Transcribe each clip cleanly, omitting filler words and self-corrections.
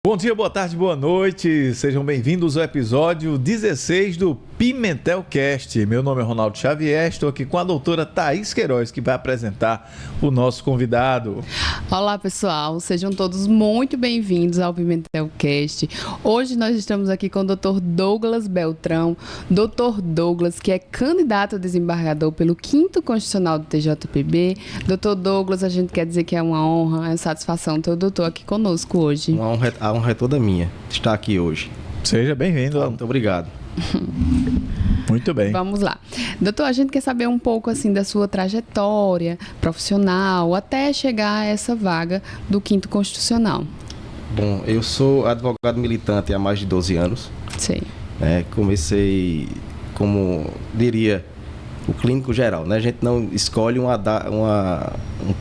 Bom dia, boa tarde, boa noite, sejam bem-vindos ao episódio 16 do Pimentelcast. Meu nome é Ronaldo Xavier, estou aqui com a doutora Thaís Queiroz, que vai apresentar o nosso convidado. Olá pessoal, sejam todos muito bem-vindos ao Pimentelcast. Hoje nós estamos aqui com o Dr. Douglas Beltrão, Dr. Douglas, que é candidato a desembargador pelo 5º Constitucional do TJPB. Dr. Douglas, a gente quer dizer que é uma honra, é uma satisfação ter o doutor aqui conosco hoje. A honra é toda minha estar aqui hoje. Seja bem-vindo. Muito obrigado. Muito bem. Vamos lá. Doutor, a gente quer saber um pouco assim da sua trajetória profissional até chegar a essa vaga do 5º Constitucional. Bom, eu sou advogado militante há mais de 12 anos. Sei. Comecei, como diria, o clínico geral, né? A gente não escolhe um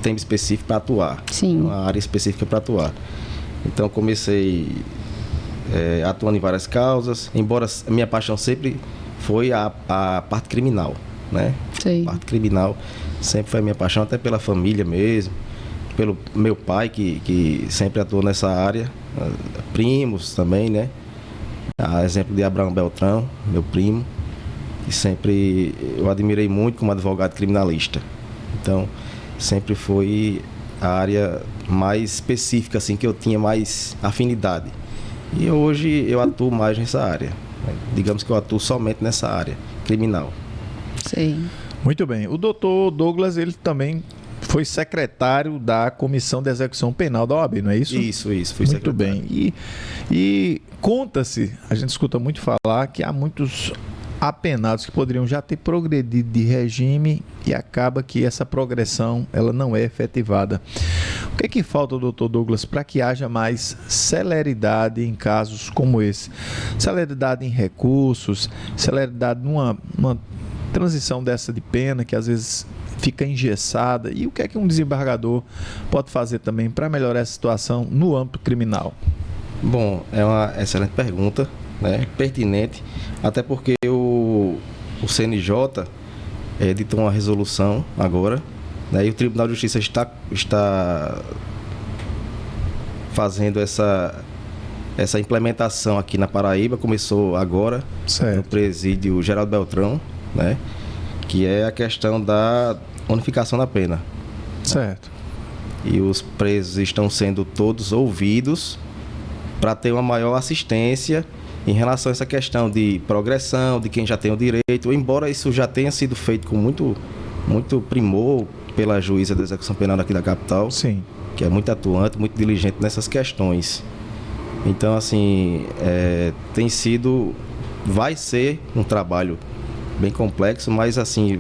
tempo específico para atuar. Sim. Uma área específica para atuar. Então comecei atuando em várias causas, embora a minha paixão sempre foi a parte criminal, né? Sim. A parte criminal sempre foi a minha paixão, até pela família mesmo, pelo meu pai que sempre atuou nessa área, primos também, né? A exemplo de Abraão Beltrão, meu primo, que sempre eu admirei muito como advogado criminalista. Então, sempre foi a área mais específica, assim, que eu tinha mais afinidade. E hoje eu atuo mais nessa área. Digamos que eu atuo somente nessa área criminal. Sim. Muito bem. O doutor Douglas, ele também foi secretário da Comissão de Execução Penal da OAB, não é isso? Isso, fui muito secretário. Bem. E conta-se, a gente escuta muito falar que há muitos apenados que poderiam já ter progredido de regime e acaba que essa progressão ela não é efetivada. O que é que falta, doutor Douglas, para que haja mais celeridade em casos como esse? Celeridade em recursos, celeridade numa transição dessa de pena que às vezes fica engessada, e o que é que um desembargador pode fazer também para melhorar essa situação no âmbito criminal? Bom, é uma excelente pergunta, né? Pertinente, até porque o CNJ editou uma resolução agora, né? E o Tribunal de Justiça está fazendo essa implementação aqui na Paraíba, começou agora, certo, no presídio Geraldo Beltrão, né? Que é a questão da unificação da pena. Certo. E os presos estão sendo todos ouvidos para ter uma maior assistência em relação a essa questão de progressão, de quem já tem o direito, embora isso já tenha sido feito com muito primor pela juíza da execução penal aqui da capital. Sim. Que é muito atuante, muito diligente nessas questões. Então, assim, vai ser um trabalho bem complexo, mas assim,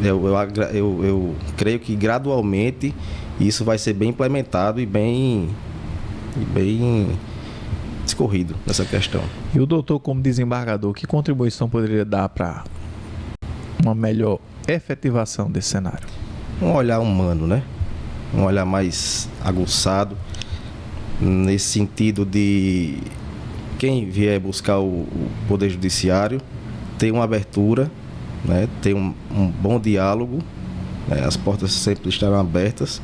eu creio que gradualmente isso vai ser bem implementado e bem discorrido nessa questão. E o doutor, como desembargador, que contribuição poderia dar para uma melhor efetivação desse cenário? Um olhar humano, né? Um olhar mais aguçado, nesse sentido de quem vier buscar o Poder Judiciário ter uma abertura, né? Ter um bom diálogo, né? As portas sempre estarão abertas,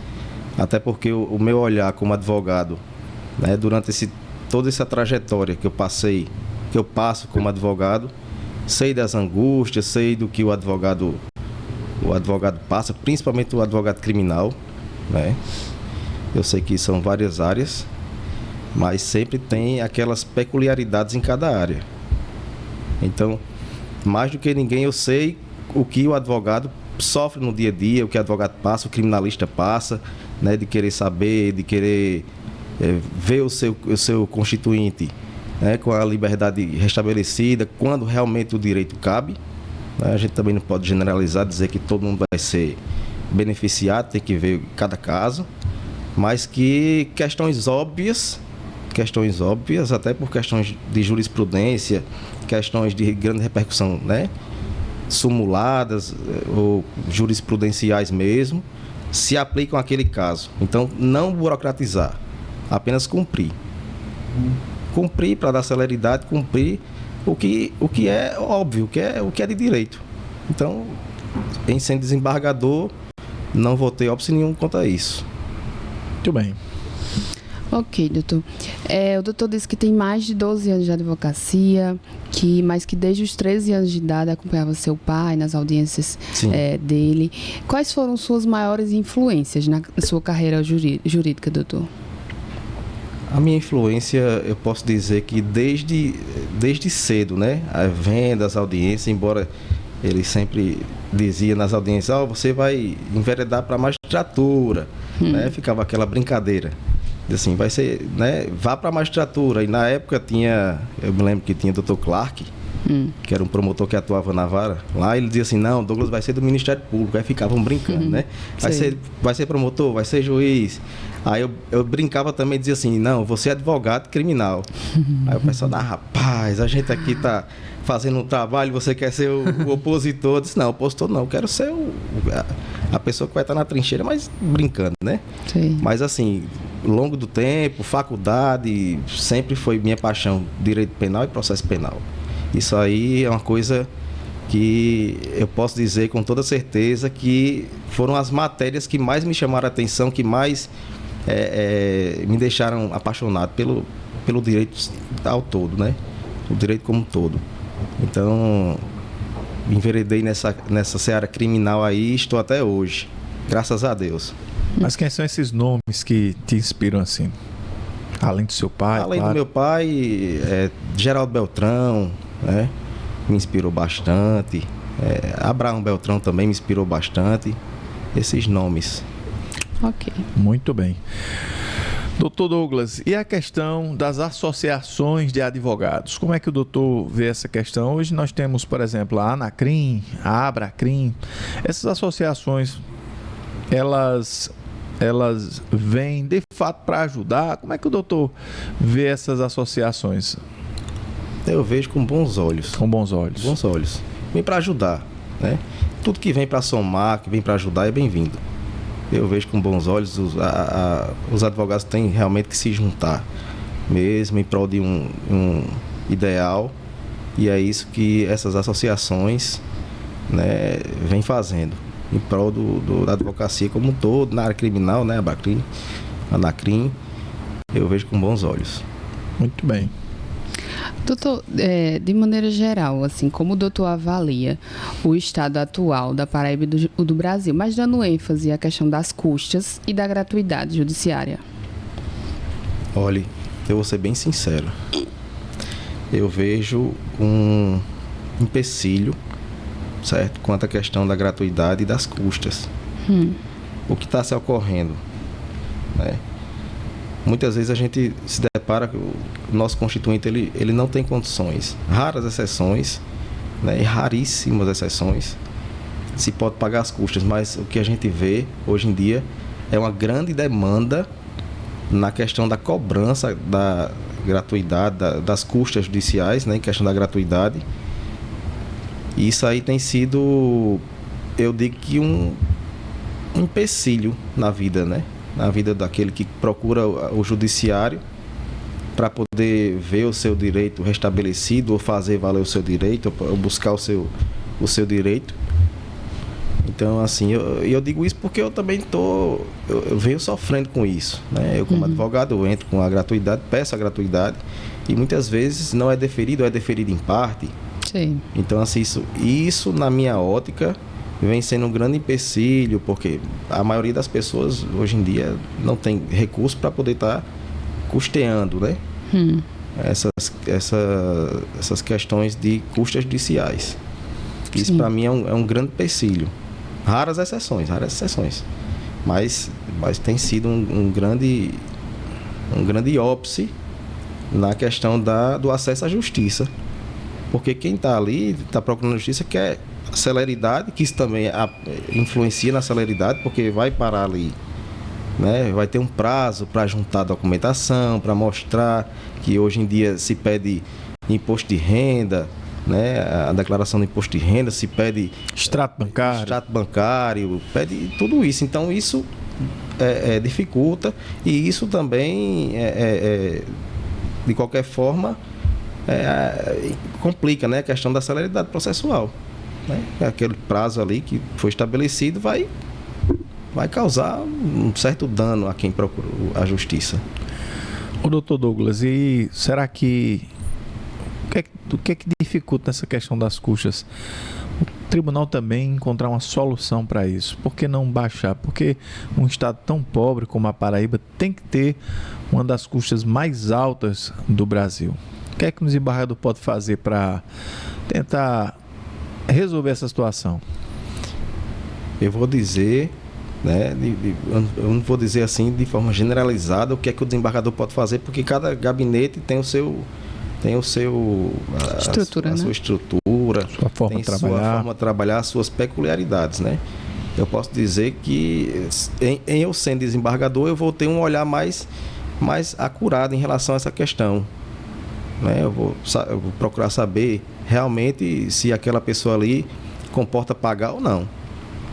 até porque o meu olhar como advogado, né? Durante toda essa trajetória que eu passo como advogado, sei das angústias, sei do que o advogado passa, principalmente o advogado criminal, né? Eu sei que são várias áreas, mas sempre tem aquelas peculiaridades em cada área. Então, mais do que ninguém, eu sei o que o advogado sofre no dia a dia, o que o advogado passa, o criminalista passa, né? De querer saber, de querer ver o seu constituinte, né? Com a liberdade restabelecida, quando realmente o direito cabe. A gente também não pode generalizar, dizer que todo mundo vai ser beneficiado, tem que ver cada caso, mas que questões óbvias, até por questões de jurisprudência, questões de grande repercussão, né? Simuladas ou jurisprudenciais mesmo, se aplicam àquele caso. Então, não burocratizar, apenas cumprir. Cumprir para dar celeridade, cumprir o que é óbvio, o que é de direito. Então, em sendo desembargador, não vou ter óbice nenhum quanto a isso. Muito bem. Ok, doutor. O doutor disse que tem mais de 12 anos de advocacia, mas que desde os 13 anos de idade acompanhava seu pai nas audiências dele. Quais foram suas maiores influências na sua carreira jurídica, doutor? A minha influência, eu posso dizer que desde cedo, né? A venda, as audiências, embora ele sempre dizia nas audiências, você vai enveredar para a magistratura, né? Ficava aquela brincadeira. Assim, vai ser, né? Vá para a magistratura. E na época eu me lembro que tinha o Dr. Clark, que era um promotor que atuava na vara. Lá ele dizia assim, não, Douglas vai ser do Ministério Público. Aí ficavam brincando, né? Vai ser promotor, vai ser juiz. Aí eu brincava também, dizia assim, não, você é advogado criminal. Aí o pessoal, rapaz, a gente aqui tá fazendo um trabalho, você quer ser o opositor? Eu disse, não, opositor não, eu quero ser a pessoa que vai estar na trincheira, mas brincando, né? Sim. Mas assim, ao longo do tempo, faculdade, sempre foi minha paixão, direito penal e processo penal. Isso aí é uma coisa que eu posso dizer com toda certeza que foram as matérias que mais me chamaram a atenção, que mais me deixaram apaixonado pelo direito ao todo, né? O direito como um todo. Então, me enveredei nessa seara criminal aí e estou até hoje, graças a Deus. Mas quem são esses nomes que te inspiram assim? Além do seu pai? Além do meu pai, Geraldo Beltrão, né? Me inspirou bastante. Abraão Beltrão também me inspirou bastante. Esses nomes. Ok. Muito bem. Doutor Douglas, e a questão das associações de advogados? Como é que o doutor vê essa questão? Hoje nós temos, por exemplo, a Anacrim, a Abracrim. Essas associações, elas vêm de fato para ajudar? Como é que o doutor vê essas associações? Eu vejo com bons olhos. Com bons olhos. Bons olhos. Vem para ajudar, né? Tudo que vem para somar, que vem para ajudar é bem-vindo. Eu vejo com bons olhos, os advogados têm realmente que se juntar, mesmo em prol de um ideal, e é isso que essas associações, né, vêm fazendo, em prol da advocacia como um todo, na área criminal, né, Abracrim, Anacrim, eu vejo com bons olhos. Muito bem. Doutor, de maneira geral, assim, como o doutor avalia o estado atual da Paraíba e do Brasil, mas dando ênfase à questão das custas e da gratuidade judiciária? Olha, eu vou ser bem sincero. Eu vejo um empecilho, certo? Quanto à questão da gratuidade e das custas. O que está se ocorrendo, né? Muitas vezes a gente se depara que o nosso constituinte ele não tem condições. Raras exceções, né, e raríssimas exceções, se pode pagar as custas, mas o que a gente vê hoje em dia é uma grande demanda na questão da cobrança da gratuidade, das custas judiciais, né, em questão da gratuidade. E isso aí tem sido, eu digo que um empecilho na vida, né? Na vida daquele que procura o judiciário para poder ver o seu direito restabelecido ou fazer valer o seu direito, ou buscar o seu direito. Então, assim, eu digo isso porque eu também eu venho sofrendo com isso, né? Eu, como advogado, eu entro com a gratuidade, peço a gratuidade e muitas vezes não é deferido, ou é deferido em parte. Sim. Então, assim, isso na minha ótica vem sendo um grande empecilho, porque a maioria das pessoas hoje em dia não tem recurso para poder estar custeando, né? Essas questões de custas judiciais. Isso para mim é um grande empecilho. Raras exceções. Mas tem sido um grande óbice na questão do acesso à justiça. Porque quem está ali, está procurando justiça, quer celeridade, que isso também influencia na celeridade, porque vai parar ali, né? Vai ter um prazo para juntar documentação, para mostrar que hoje em dia se pede imposto de renda, né? A declaração do imposto de renda, se pede extrato bancário, pede tudo isso. Então isso dificulta, e isso também de qualquer forma complica, né? A questão da celeridade processual, né? Aquele prazo ali que foi estabelecido vai vai causar um certo dano a quem procura a justiça. O doutor Douglas, e será que o que é que dificulta essa questão das custas? O tribunal também encontrar uma solução para isso. Por que não baixar? Porque um estado tão pobre como a Paraíba tem que ter uma das custas mais altas do Brasil. O que é que o desembargador pode fazer para tentar resolver essa situação? Eu vou dizer, né, eu não vou dizer assim de forma generalizada o que é que o desembargador pode fazer, porque cada gabinete tem a sua estrutura, sua forma tem de trabalhar. sua forma de trabalhar, suas peculiaridades, né? Eu posso dizer que em eu sendo desembargador eu vou ter um olhar mais acurado em relação a essa questão, né? Eu vou procurar saber realmente se aquela pessoa ali comporta pagar ou não,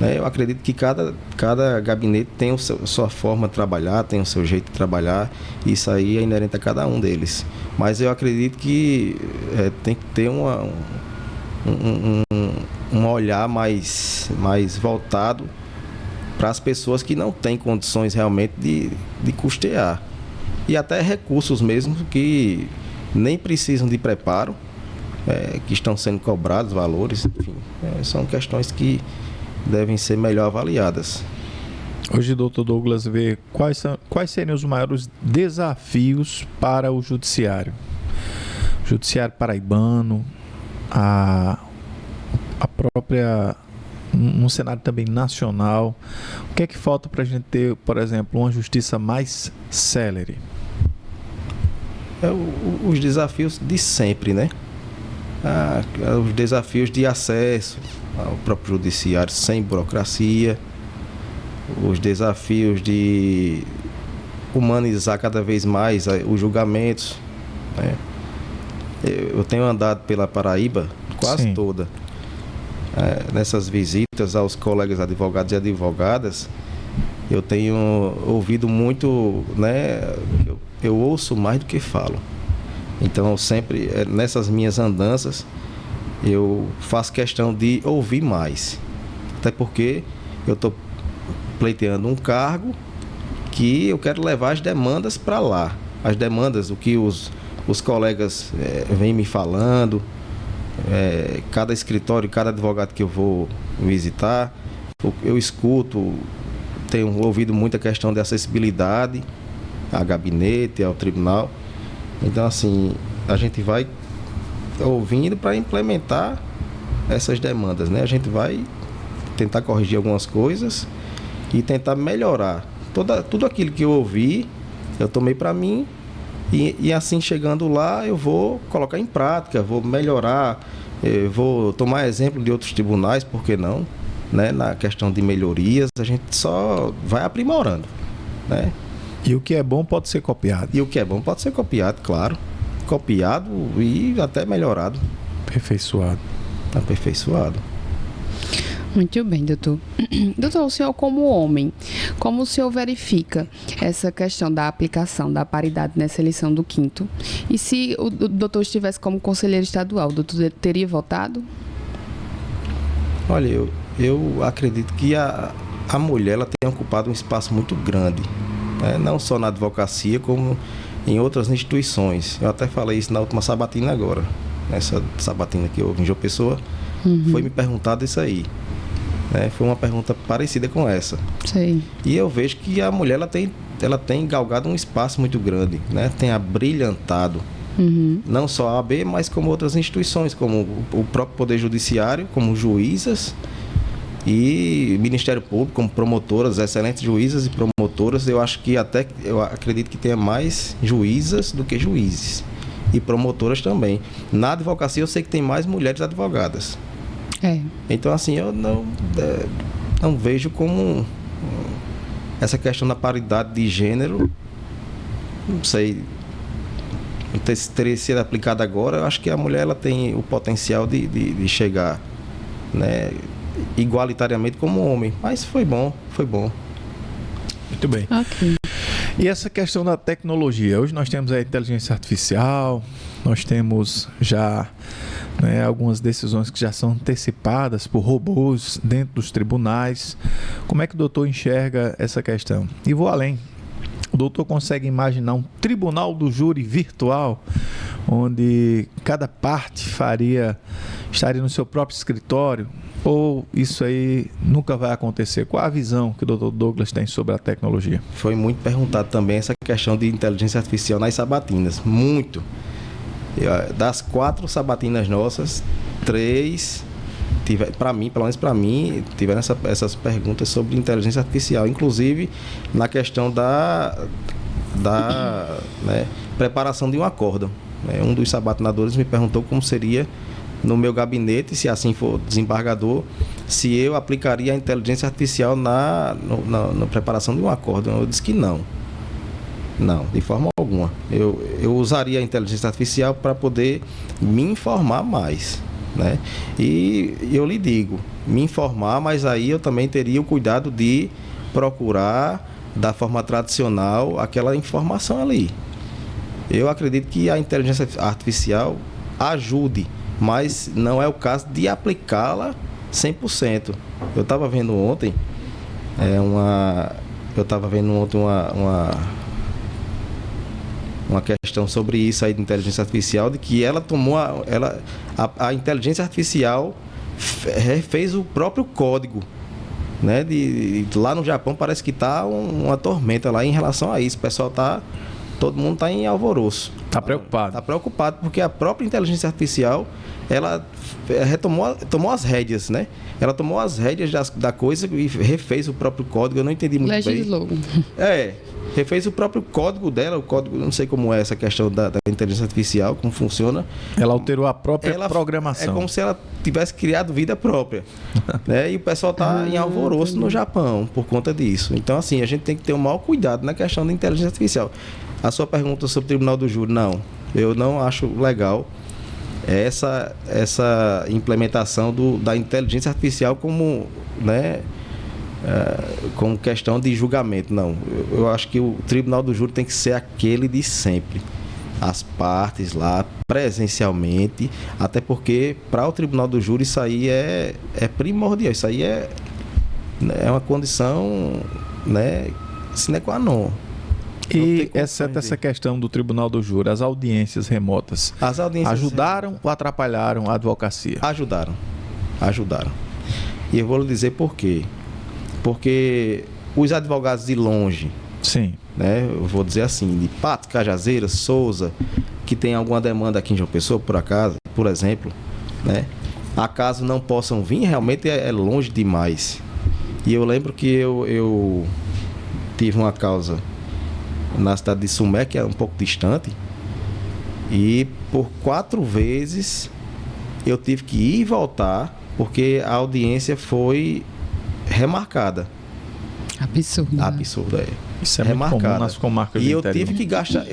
né? Eu acredito que cada gabinete tem sua forma de trabalhar, tem o seu jeito de trabalhar, e isso aí é inerente a cada um deles. Mas eu acredito que tem que ter um olhar mais voltado para as pessoas que não têm condições realmente de custear. E até recursos mesmo que nem precisam de preparo, que estão sendo cobrados valores, enfim, são questões que devem ser melhor avaliadas. Hoje, doutor Douglas, vê quais seriam os maiores desafios para o judiciário? O judiciário paraibano, a própria, um cenário também nacional. O que é que falta para a gente ter, por exemplo, uma justiça mais célere? Os desafios de sempre, né? Os desafios de acesso ao próprio judiciário sem burocracia, os desafios de humanizar cada vez mais os julgamentos, né? Eu tenho andado pela Paraíba quase toda, nessas visitas aos colegas advogados e advogadas, eu tenho ouvido muito, né? Eu ouço mais do que falo. Então, sempre nessas minhas andanças, eu faço questão de ouvir mais. Até porque eu estou pleiteando um cargo que eu quero levar as demandas para lá. As demandas, o que os colegas vêm me falando, cada escritório, cada advogado que eu vou visitar, eu escuto, tenho ouvido muita questão de acessibilidade a gabinete, ao tribunal. Então, assim, a gente vai ouvindo para implementar essas demandas, né? A gente vai tentar corrigir algumas coisas e tentar melhorar. Tudo aquilo que eu ouvi, eu tomei para mim e assim, chegando lá, eu vou colocar em prática, vou melhorar, vou tomar exemplo de outros tribunais, por que não? Né? Na questão de melhorias, a gente só vai aprimorando, né? E o que é bom pode ser copiado. E o que é bom pode ser copiado, claro. Copiado e até melhorado. Aperfeiçoado. Aperfeiçoado. Muito bem, doutor. Doutor, o senhor como homem, como o senhor verifica essa questão da aplicação da paridade nessa eleição do 5º? E se o doutor estivesse como conselheiro estadual, o doutor teria votado? Olha, eu acredito que a mulher ela tem ocupado um espaço muito grande, né? Não só na advocacia, como em outras instituições. Eu até falei isso na última sabatina agora. Nessa sabatina que houve em João Pessoa, foi me perguntado isso aí. Né? Foi uma pergunta parecida com essa. Sim. E eu vejo que a mulher ela tem galgado um espaço muito grande, né? Tem abrilhantado. Não só a AB, mas como outras instituições, como o próprio Poder Judiciário, como juízas e Ministério Público, como promotoras, excelentes juízas e promotoras. Eu acredito que tenha mais juízas do que juízes e promotoras também. Na advocacia eu sei que tem mais mulheres advogadas. Então, assim, eu não vejo como essa questão da paridade de gênero, não sei se teria sido aplicada agora. Eu acho que a mulher ela tem o potencial de chegar, né, igualitariamente como o homem. Mas foi bom. Muito bem. Ok. E essa questão da tecnologia? Hoje nós temos a inteligência artificial, nós temos já né, algumas decisões que já são antecipadas por robôs dentro dos tribunais. Como é que o doutor enxerga essa questão? E vou além. O doutor consegue imaginar um tribunal do júri virtual, onde cada parte estaria no seu próprio escritório? Ou isso aí nunca vai acontecer? Qual a visão que o doutor Douglas tem sobre a tecnologia? Foi muito perguntado também essa questão de inteligência artificial nas sabatinas. Muito. Das 4 sabatinas nossas, 3... para mim, pelo menos para mim, tiveram essas perguntas sobre inteligência artificial, inclusive na questão da né, preparação de um acórdão. Um dos sabatinadores me perguntou como seria no meu gabinete, se assim for desembargador, se eu aplicaria a inteligência artificial na preparação de um acórdão. Eu disse que não. Não, de forma alguma. Eu usaria a inteligência artificial para poder me informar mais. Né? E eu lhe digo, me informar, mas aí eu também teria o cuidado de procurar da forma tradicional aquela informação ali. Eu acredito que a inteligência artificial ajude, mas não é o caso de aplicá-la 100%. Eu estava vendo ontem uma questão sobre isso aí de inteligência artificial, de que ela tomou a inteligência artificial fez o próprio código, né? Lá no Japão parece que está uma tormenta lá em relação a isso. O pessoal todo mundo está em alvoroço. Está preocupado. Está preocupado porque a própria inteligência artificial ela tomou as rédeas, né? Ela tomou as rédeas da coisa e refez o próprio código. Eu não entendi muito Legislou. bem. Refez o próprio código dela, o código, não sei como é essa questão da inteligência artificial, como funciona. Ela alterou a própria programação. É como se ela tivesse criado vida própria. Né? E o pessoal está em alvoroço no Japão por conta disso. Então, assim, a gente tem que ter o maior cuidado na questão da inteligência artificial. A sua pergunta sobre o Tribunal do Júri, não. Eu não acho legal essa implementação da inteligência artificial como, né, como questão de julgamento. Não, eu acho que o Tribunal do Júri tem que ser aquele de sempre, as partes lá presencialmente, até porque para o Tribunal do Júri isso aí é primordial, isso aí é uma condição, né, sine qua non. E exceto essa questão do Tribunal do Júri, as audiências remotas, ajudaram ou atrapalharam a advocacia? Ajudaram. E eu vou lhe dizer por quê. Porque os advogados de longe, sim, né, eu vou dizer assim, de Patos, Cajazeiras, Souza, que tem alguma demanda aqui em João Pessoa, por exemplo, né, acaso não possam vir, realmente é longe demais. E eu lembro que eu tive uma causa na cidade de Sumé, que é um pouco distante, e por 4 vezes eu tive que ir e voltar, porque a audiência foi remarcada. Absurdo, é. Isso é muito comum nas comarcas do interior. E eu tive que gastar,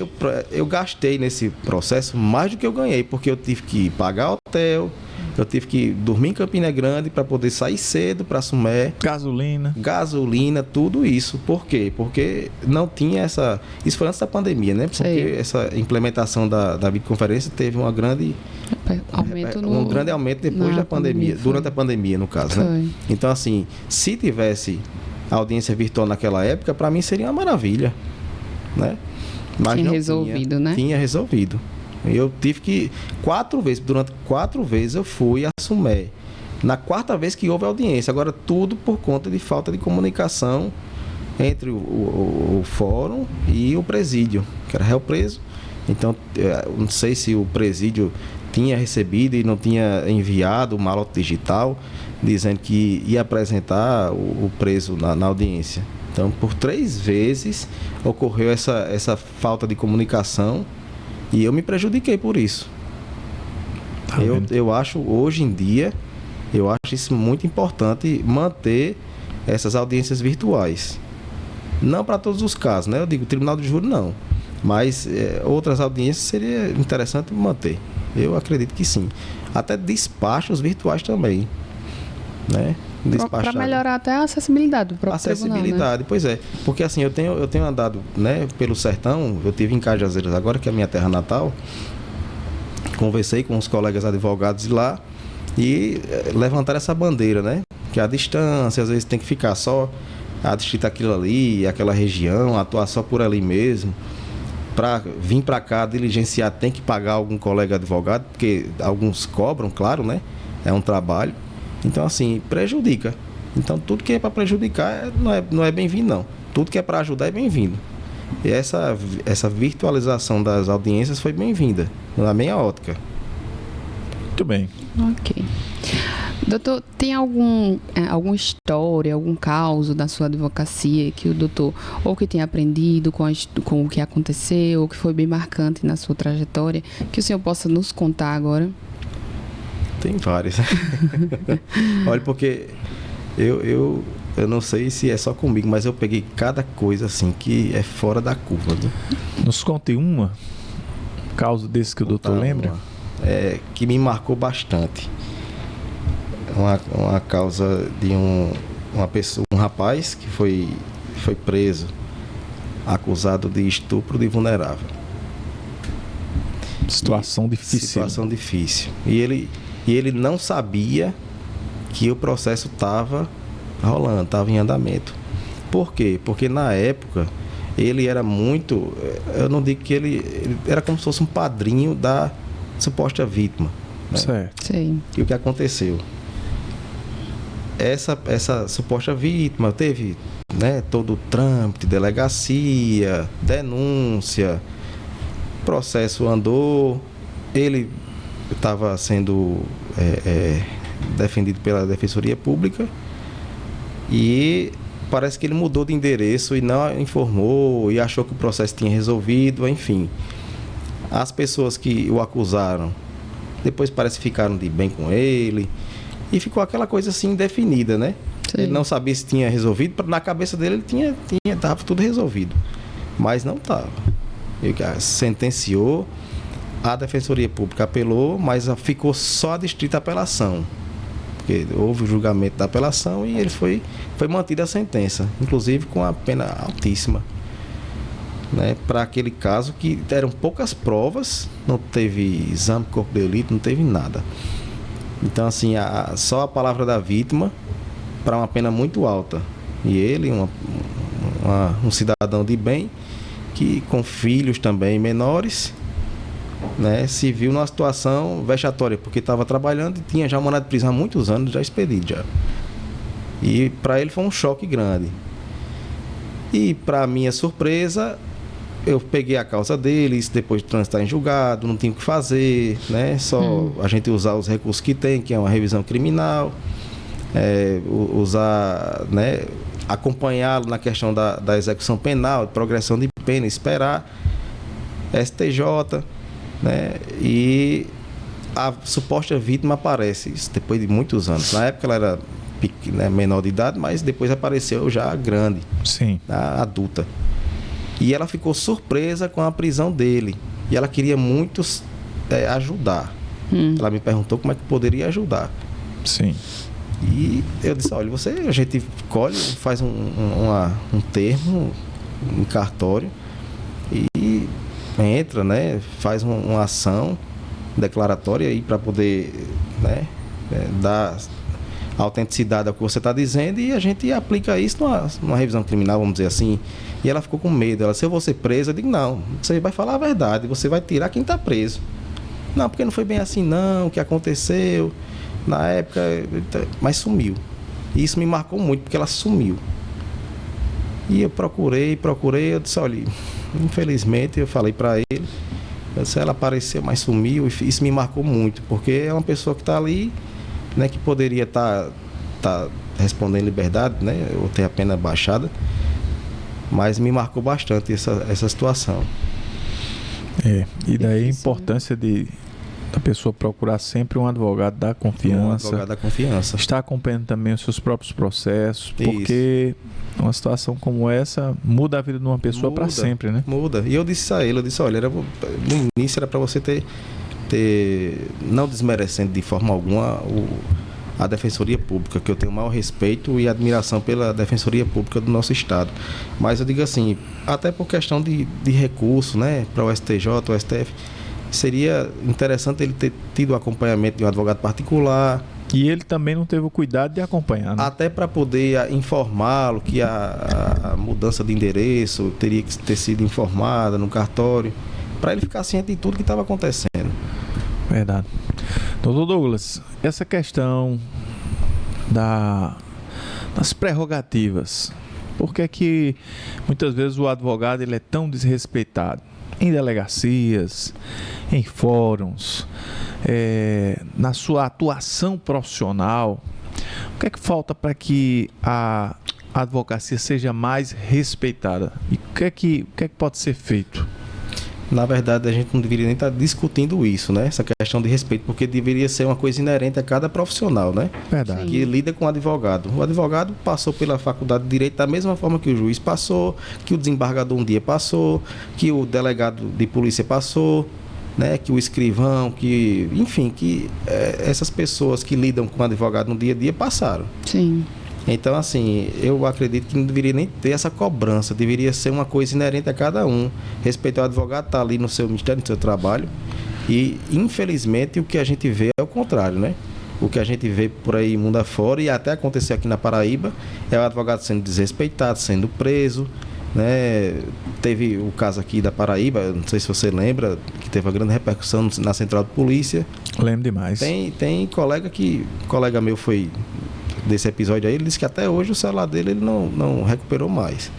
eu gastei nesse processo mais do que eu ganhei, porque eu tive que pagar hotel, eu tive que dormir em Campina Grande para poder sair cedo para Sumé. Gasolina, tudo isso. Por quê? Porque não tinha essa... Isso foi antes da pandemia, né? Porque essa implementação da videoconferência teve um grande aumento depois da pandemia. Durante a pandemia, no caso, né? Então, assim, se tivesse audiência virtual naquela época, para mim seria uma maravilha, né? Mas tinha resolvido, né? Tinha resolvido. Eu tive que... Durante 4 vezes eu fui a Sumé. Na 4ª vez que houve audiência. Agora, tudo por conta de falta de comunicação entre o fórum e o presídio, que era réu preso. Então, não sei se o presídio tinha recebido e não tinha enviado o malote digital, dizendo que ia apresentar o preso na audiência. Então, por 3 vezes ocorreu essa falta de comunicação. E eu me prejudiquei por isso. Eu acho, hoje em dia, eu acho isso muito importante, manter essas audiências virtuais. Não para todos os casos, né? Eu digo, Tribunal do Júri não. Mas outras audiências seria interessante manter. Eu acredito que sim. Até despachos virtuais também, né? Para melhorar até a acessibilidade do próprio tribunal, né? Pois é. Porque assim, eu tenho andado, né, pelo sertão, eu estive em Cajazeiras agora, que é a minha terra natal, conversei com os colegas advogados de lá e levantaram essa bandeira, né? Que a distância, às vezes tem que ficar só adstrito aquilo ali, aquela região, atuar só por ali mesmo. Para vir para cá diligenciar tem que pagar algum colega advogado, porque alguns cobram, claro, né? É um trabalho. Então, assim, prejudica. Então, tudo que é para prejudicar não é bem-vindo, não. Tudo que é para ajudar é bem-vindo. E essa virtualização das audiências foi bem-vinda, na minha ótica. Muito bem. Ok. Doutor, tem alguma história, algum caso da sua advocacia que o doutor ou que tenha aprendido com o que aconteceu, ou que foi bem marcante na sua trajetória, que o senhor possa nos contar agora? Tem várias. Olha, porque eu não sei se é só comigo, mas eu peguei cada coisa assim que é fora da curva. Né? Nos conte um caso desse que o doutor lembra? Que me marcou bastante. Uma causa de uma pessoa, um rapaz que foi preso, acusado de estupro de vulnerável. Situação difícil. Situação difícil. E ele não sabia que o processo estava rolando, estava em andamento. Por quê? Porque na época ele era muito... Eu não digo que ele era como se fosse um padrinho da suposta vítima. Né? Certo. Sim. E o que aconteceu? Essa suposta vítima teve, né, todo o trâmite, delegacia, denúncia, o processo andou, ele estava sendo defendido pela Defensoria Pública e parece que ele mudou de endereço e não informou e achou que o processo tinha resolvido, enfim. As pessoas que o acusaram depois parece que ficaram de bem com ele e ficou aquela coisa assim indefinida, né? Sim. Ele não sabia se tinha resolvido, na cabeça dele ele estava tudo resolvido, mas não estava. Ele sentenciou, a Defensoria Pública apelou, mas ficou só adstrita a apelação, porque houve o julgamento da apelação e ele foi mantida a sentença, inclusive com a pena altíssima, né? Para aquele caso que eram poucas provas, não teve exame de corpo de delito, não teve nada. Então, assim, só a palavra da vítima para uma pena muito alta. E ele, um cidadão de bem, que com filhos também menores, né, se viu numa situação vexatória, porque estava trabalhando e tinha já um mandado de prisão há muitos anos, já expedido já. E para ele foi um choque grande. E para minha surpresa, eu peguei a causa deles, depois de transitar em julgado, não tinha o que fazer, né? Só a gente usar os recursos que tem, que é uma revisão criminal, usar, né, acompanhá-lo na questão da execução penal, de progressão de pena, esperar STJ, né? E a suposta vítima aparece depois de muitos anos. Na época ela era menor de idade, mas depois apareceu já grande, sim, adulta. E ela ficou surpresa com a prisão dele. E ela queria muito ajudar. Ela me perguntou como é que poderia ajudar. Sim. E eu disse, olha, a gente colhe, faz um termo, um cartório e entra, né? Faz uma ação declaratória aí para poder, né, dar autenticidade ao que você está dizendo e a gente aplica isso numa revisão criminal, vamos dizer assim. E ela ficou com medo. Ela, se eu vou ser presa, eu digo, não, você vai falar a verdade, você vai tirar quem está preso. Não, porque não foi bem assim não, o que aconteceu na época, mas sumiu. E isso me marcou muito, porque ela sumiu. E eu procurei, eu disse, olha, infelizmente, eu falei para ele, ela apareceu, mas sumiu, e isso me marcou muito, porque é uma pessoa que está ali, né, que poderia estar respondendo em liberdade, né, ou ter a pena baixada, mas me marcou bastante essa situação. E daí a importância da pessoa procurar sempre um advogado da confiança. Um advogado da confiança. Estar acompanhando também os seus próprios processos, porque uma situação como essa muda a vida de uma pessoa para sempre, né? Muda. E eu disse a ele, olha, no início era para você ter, não desmerecendo de forma alguma a Defensoria Pública, que eu tenho o maior respeito e admiração pela Defensoria Pública do nosso Estado. Mas eu digo assim, até por questão de recurso, né, para o STJ, o STF, seria interessante ele ter tido o acompanhamento de um advogado particular. E ele também não teve o cuidado de acompanhar, né? Até para poder informá-lo que a mudança de endereço teria que ter sido informada no cartório, para ele ficar ciente de tudo que estava acontecendo. Verdade. Doutor Douglas, essa questão das prerrogativas, por que que muitas vezes o advogado ele é tão desrespeitado? Em delegacias, em fóruns, na sua atuação profissional, o que é que falta para que a advocacia seja mais respeitada? E o que é que pode ser feito? Na verdade, a gente não deveria nem estar discutindo isso, né? Essa questão de respeito, porque deveria ser uma coisa inerente a cada profissional, né? Verdade. Que lida com o advogado. O advogado passou pela faculdade de Direito da mesma forma que o juiz passou, que o desembargador um dia passou, que o delegado de polícia passou, né? Que o escrivão, que... Enfim, que essas pessoas que lidam com o advogado no dia a dia passaram. Sim. Então, assim, eu acredito que não deveria nem ter essa cobrança, deveria ser uma coisa inerente a cada um. Respeitar o advogado, está ali no seu ministério, no seu trabalho, e, infelizmente, o que a gente vê é o contrário, né? O que a gente vê por aí mundo afora, e até aconteceu aqui na Paraíba, é o advogado sendo desrespeitado, sendo preso, né? Teve o caso aqui da Paraíba, não sei se você lembra, que teve uma grande repercussão na central de polícia. Lembro demais. Tem colega meu foi... desse episódio aí, ele disse que até hoje o celular dele ele não recuperou mais,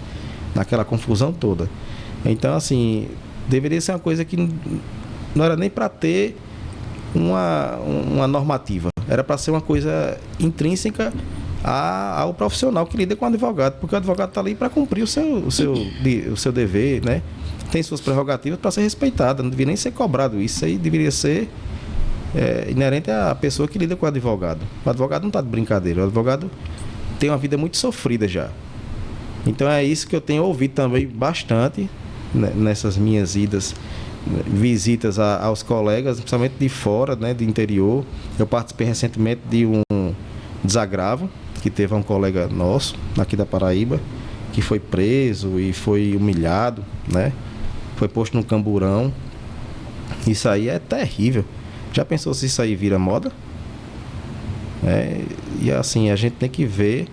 naquela confusão toda. Então, assim, deveria ser uma coisa que não era nem para ter uma normativa, era para ser uma coisa intrínseca ao profissional que lida com o advogado, porque o advogado está ali para cumprir o seu dever, né? Tem suas prerrogativas para ser respeitada, não deveria nem ser cobrado isso aí, deveria ser inerente à pessoa que lida com o advogado. O advogado não está de brincadeira, o advogado tem uma vida muito sofrida já. Então é isso que eu tenho ouvido também bastante nessas minhas visitas aos colegas, principalmente de fora, né, do interior. Eu participei recentemente de um desagravo que teve um colega nosso aqui da Paraíba que foi preso e foi humilhado, né? Foi posto no camburão. Isso aí é terrível. Já pensou se isso aí vira moda? E assim, a gente tem que ver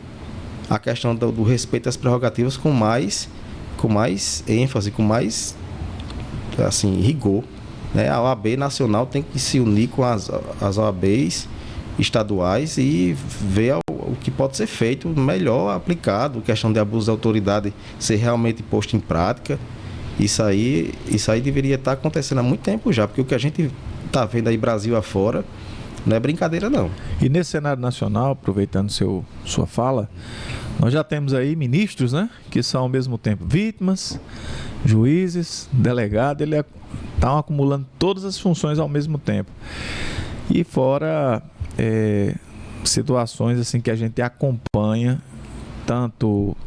a questão do respeito às prerrogativas com mais ênfase, com mais assim, rigor, né? A OAB nacional tem que se unir com as OABs estaduais e ver o que pode ser feito melhor aplicado, questão de abuso de autoridade ser realmente posto em prática. Isso aí deveria estar acontecendo há muito tempo já, porque o que a gente está vendo aí Brasil afora não é brincadeira não. E nesse cenário nacional, aproveitando sua fala, nós já temos aí ministros, né, que são ao mesmo tempo vítimas, juízes, delegados, eles estão acumulando todas as funções ao mesmo tempo. E fora situações assim que a gente acompanha tanto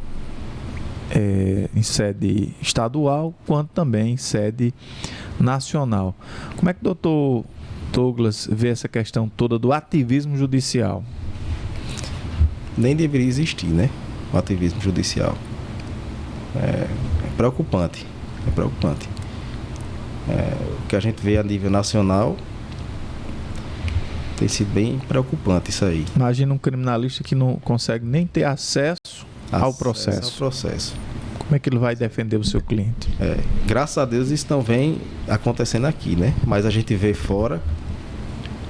em sede estadual quanto também em sede nacional. Como é que o doutor Douglas vê essa questão toda do ativismo judicial? Nem deveria existir, né? O ativismo judicial. É preocupante. O que a gente vê a nível nacional tem sido bem preocupante isso aí. Imagina um criminalista que não consegue nem ter acesso ao processo. Como é que ele vai defender o seu cliente? Graças a Deus isso não vem acontecendo aqui, né? Mas a gente vê fora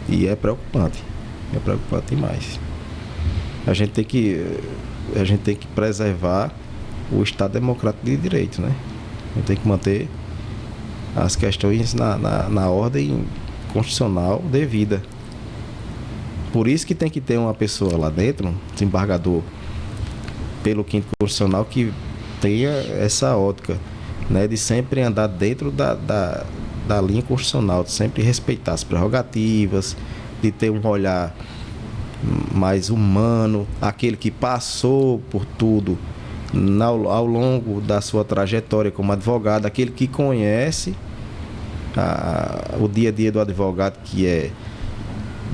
e é preocupante. É preocupante demais. A gente tem que preservar o Estado Democrático de Direito, né? A gente tem que manter as questões na ordem constitucional devida. Por isso que tem que ter uma pessoa lá dentro, um desembargador pelo quinto constitucional, que tenha essa ótica, né, de sempre andar dentro da linha constitucional, de sempre respeitar as prerrogativas, de ter um olhar mais humano, aquele que passou por tudo ao longo da sua trajetória como advogado, aquele que conhece o dia a dia do advogado, que é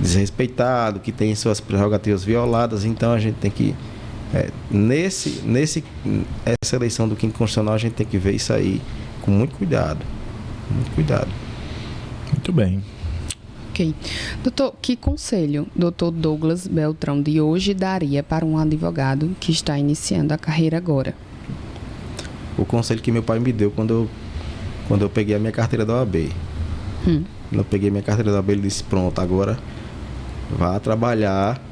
desrespeitado, que tem suas prerrogativas violadas. Então a gente tem que essa eleição do quinto constitucional, a gente tem que ver isso aí com muito cuidado. Muito bem. Ok. Doutor, que conselho doutor Douglas Beltrão de hoje daria para um advogado que está iniciando a carreira agora? O conselho que meu pai me deu quando eu peguei a minha carteira da OAB. Quando eu peguei minha carteira da OAB, ele disse, pronto, agora vá trabalhar,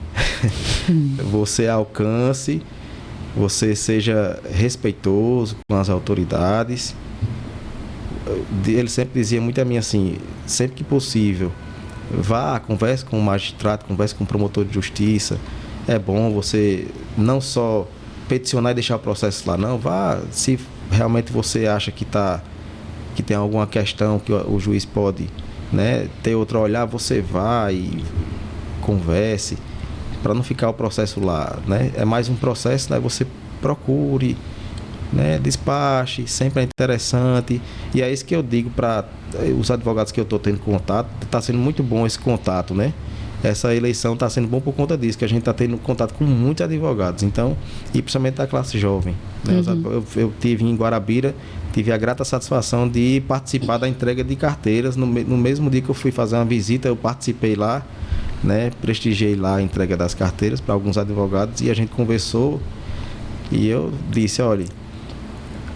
você alcance, você seja respeitoso com as autoridades. Ele sempre dizia muito a mim assim, sempre que possível, vá, converse com o magistrado, converse com o promotor de justiça. É bom você não só peticionar e deixar o processo lá, não. Vá, se realmente você acha que tem alguma questão que o juiz pode, né, ter outro olhar, você vá e converse, para não ficar o processo lá, né? É mais um processo, né? Você procure, né, despache, sempre é interessante. E é isso que eu digo para os advogados que eu estou tendo contato. Está sendo muito bom esse contato, né? Essa eleição está sendo bom por conta disso, que a gente está tendo contato com muitos advogados, então, e principalmente da classe jovem, né? Eu tive em Guarabira, tive a grata satisfação de participar da entrega de carteiras. No mesmo dia que eu fui fazer uma visita, eu participei lá, né? Prestigiei lá a entrega das carteiras para alguns advogados e a gente conversou. E eu disse, olha,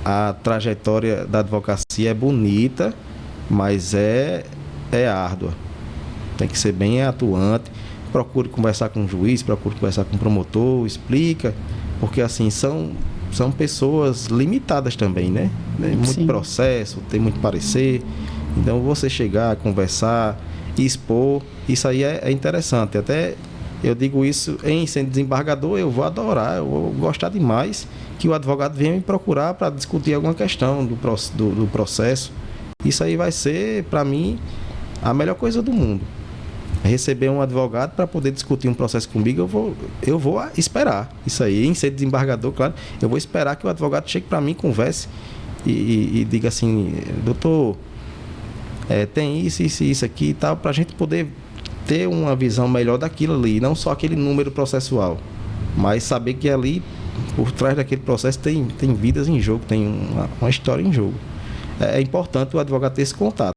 a trajetória da advocacia é bonita, mas é árdua. Tem que ser bem atuante. Procure conversar com o juiz, procure conversar com o promotor, explica, porque assim, são pessoas limitadas também, né? Muito Sim. processo, tem muito parecer. Então você chegar, conversar, expor, isso aí é interessante. Até eu digo isso em sendo desembargador, eu vou adorar, eu vou gostar demais que o advogado venha me procurar para discutir alguma questão do processo. Isso aí vai ser, para mim, a melhor coisa do mundo. Receber um advogado para poder discutir um processo comigo, eu vou esperar. Isso aí, em ser desembargador, claro, eu vou esperar que o advogado chegue para mim, converse e diga assim, doutor, tem isso aqui e tal, para a gente poder ter uma visão melhor daquilo ali, não só aquele número processual, mas saber que ali, por trás daquele processo, tem vidas em jogo, tem uma história em jogo. É importante o advogado ter esse contato.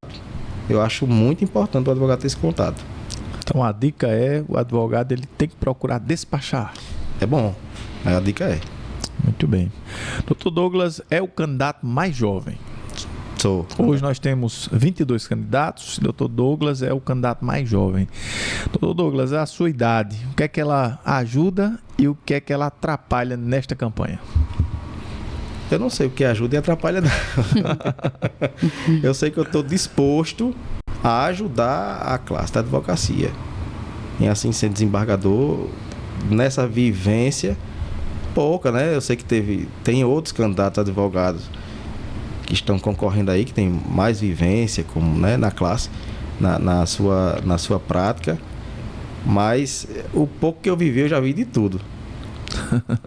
Eu acho muito importante o advogado ter esse contato. Então a dica é, o advogado ele tem que procurar despachar. É bom, a dica é. Muito bem. Doutor Douglas é o candidato mais jovem. Sou. Hoje nós temos 22 candidatos, Dr. Douglas é o candidato mais jovem. Dr. Douglas, a sua idade, o que é que ela ajuda e o que é que ela atrapalha nesta campanha? Eu não sei o que ajuda e atrapalha não. Eu sei que eu estou disposto a ajudar a classe da advocacia. E assim, ser desembargador, nessa vivência pouca, né? Eu sei que tem outros candidatos advogados que estão concorrendo aí, que tem mais vivência, como, né, na classe, na sua prática. Mas o pouco que eu vivi, eu já vi de tudo.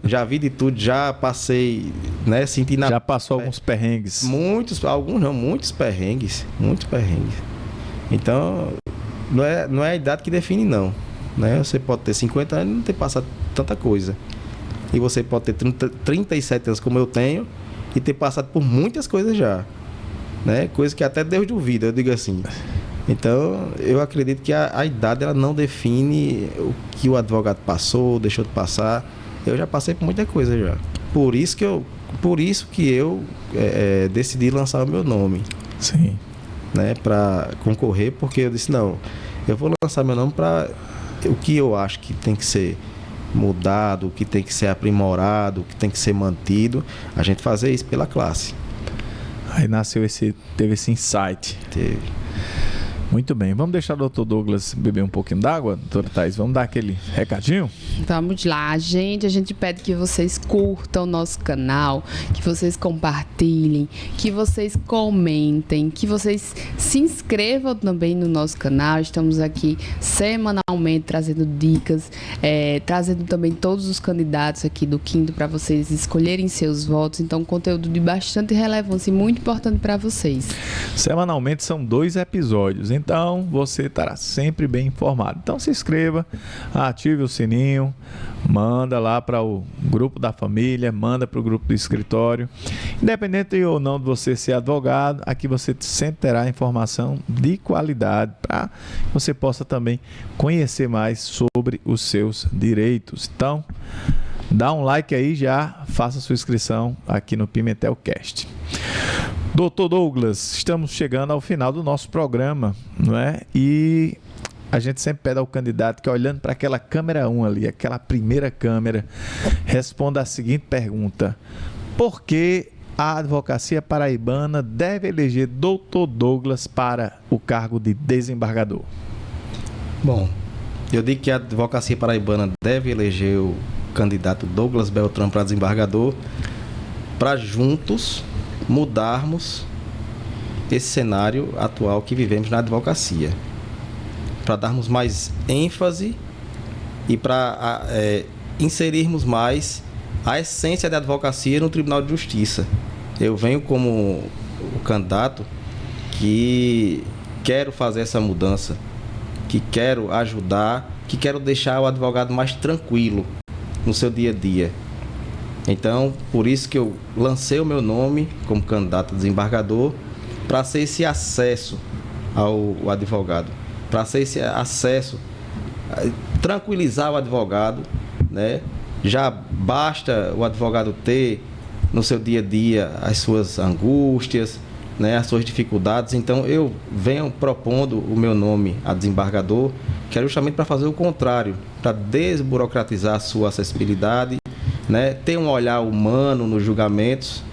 Já vi de tudo, já passei, né, senti na... Já passou alguns perrengues. Muitos perrengues. Então, não é a idade que define, não, né? Você pode ter 50 anos e não ter passado tanta coisa. E você pode ter 37 anos, como eu tenho, e ter passado por muitas coisas já, né? Coisa que até Deus duvida, eu digo assim. Então, eu acredito que a idade ela não define o que o advogado passou, deixou de passar. Eu já passei por muita coisa já. Por isso que eu decidi lançar o meu nome. Sim. Né, para concorrer, porque eu disse, não, eu vou lançar meu nome para o que eu acho que tem que ser mudado, o que tem que ser aprimorado, o que tem que ser mantido, a gente fazer isso pela classe. Aí teve esse insight. Teve. Muito bem, vamos deixar o Dr. Douglas beber um pouquinho d'água, doutora Thaís? Vamos dar aquele recadinho? Vamos lá, a gente pede que vocês curtam o nosso canal, que vocês compartilhem, que vocês comentem, que vocês se inscrevam também no nosso canal. Estamos aqui semanalmente trazendo dicas, trazendo também todos os candidatos aqui do Quinto para vocês escolherem seus votos. Então, conteúdo de bastante relevância e muito importante para vocês. Semanalmente são 2 episódios. Então, você estará sempre bem informado. Então, se inscreva, ative o sininho, manda lá para o grupo da família, manda para o grupo do escritório. Independente ou não de você ser advogado, aqui você sempre terá informação de qualidade para que você possa também conhecer mais sobre os seus direitos. Então, dá um like aí, já faça sua inscrição aqui no Pimentelcast. Doutor Douglas, estamos chegando ao final do nosso programa, não é? E a gente sempre pede ao candidato que, olhando para aquela câmera 1 ali, aquela primeira câmera, responda a seguinte pergunta: por que a advocacia paraibana deve eleger Dr. Douglas para o cargo de desembargador? Bom, eu digo que a advocacia paraibana deve eleger o candidato Douglas Beltrão para desembargador, para juntos mudarmos esse cenário atual que vivemos na advocacia, para darmos mais ênfase e para inserirmos mais a essência da advocacia no Tribunal de Justiça. Eu venho como o candidato que quero fazer essa mudança, que quero ajudar, que quero deixar o advogado mais tranquilo no seu dia a dia. Então, por isso que eu lancei o meu nome como candidato a desembargador, para ser esse acesso ao advogado, para ser esse acesso, tranquilizar o advogado, né? Já basta o advogado ter no seu dia a dia as suas angústias, né, as suas dificuldades. Então eu venho propondo o meu nome a desembargador, que é justamente para fazer o contrário, para desburocratizar a sua acessibilidade, né, ter um olhar humano nos julgamentos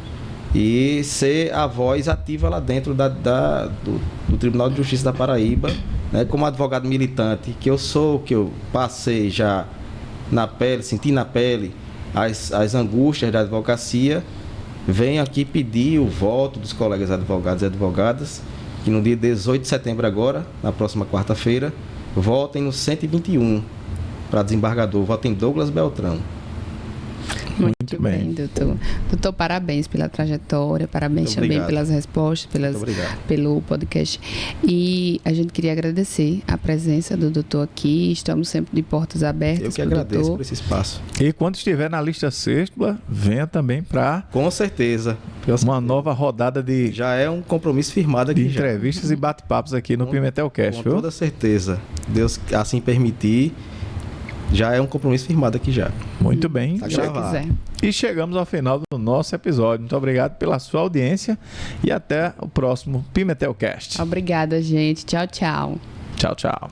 e ser a voz ativa lá dentro do Tribunal de Justiça da Paraíba, né, como advogado militante que eu sou, que eu passei já na pele, senti na pele as angústias da advocacia. Venho aqui pedir o voto dos colegas advogados e advogadas, que no dia 18 de setembro agora, na próxima quarta-feira, votem no 121 para desembargador. Votem em Douglas Beltrão. Muito bem, doutor. Doutor, parabéns pela trajetória, parabéns também pelas respostas, pelo podcast. E a gente queria agradecer a presença do doutor aqui. Estamos sempre de portas abertas. Eu que agradeço por esse espaço. E quando estiver na lista sexta, venha também para... Com certeza. Uma nova rodada de... Já é um compromisso firmado aqui. De entrevistas e bate-papos aqui no Pimentelcast, viu? Com toda certeza. Deus assim permitir... Já é um compromisso firmado aqui já. Muito bem. E chegamos ao final do nosso episódio. Muito obrigado pela sua audiência e até o próximo Pimentelcast. Obrigada, gente. Tchau, tchau. Tchau, tchau.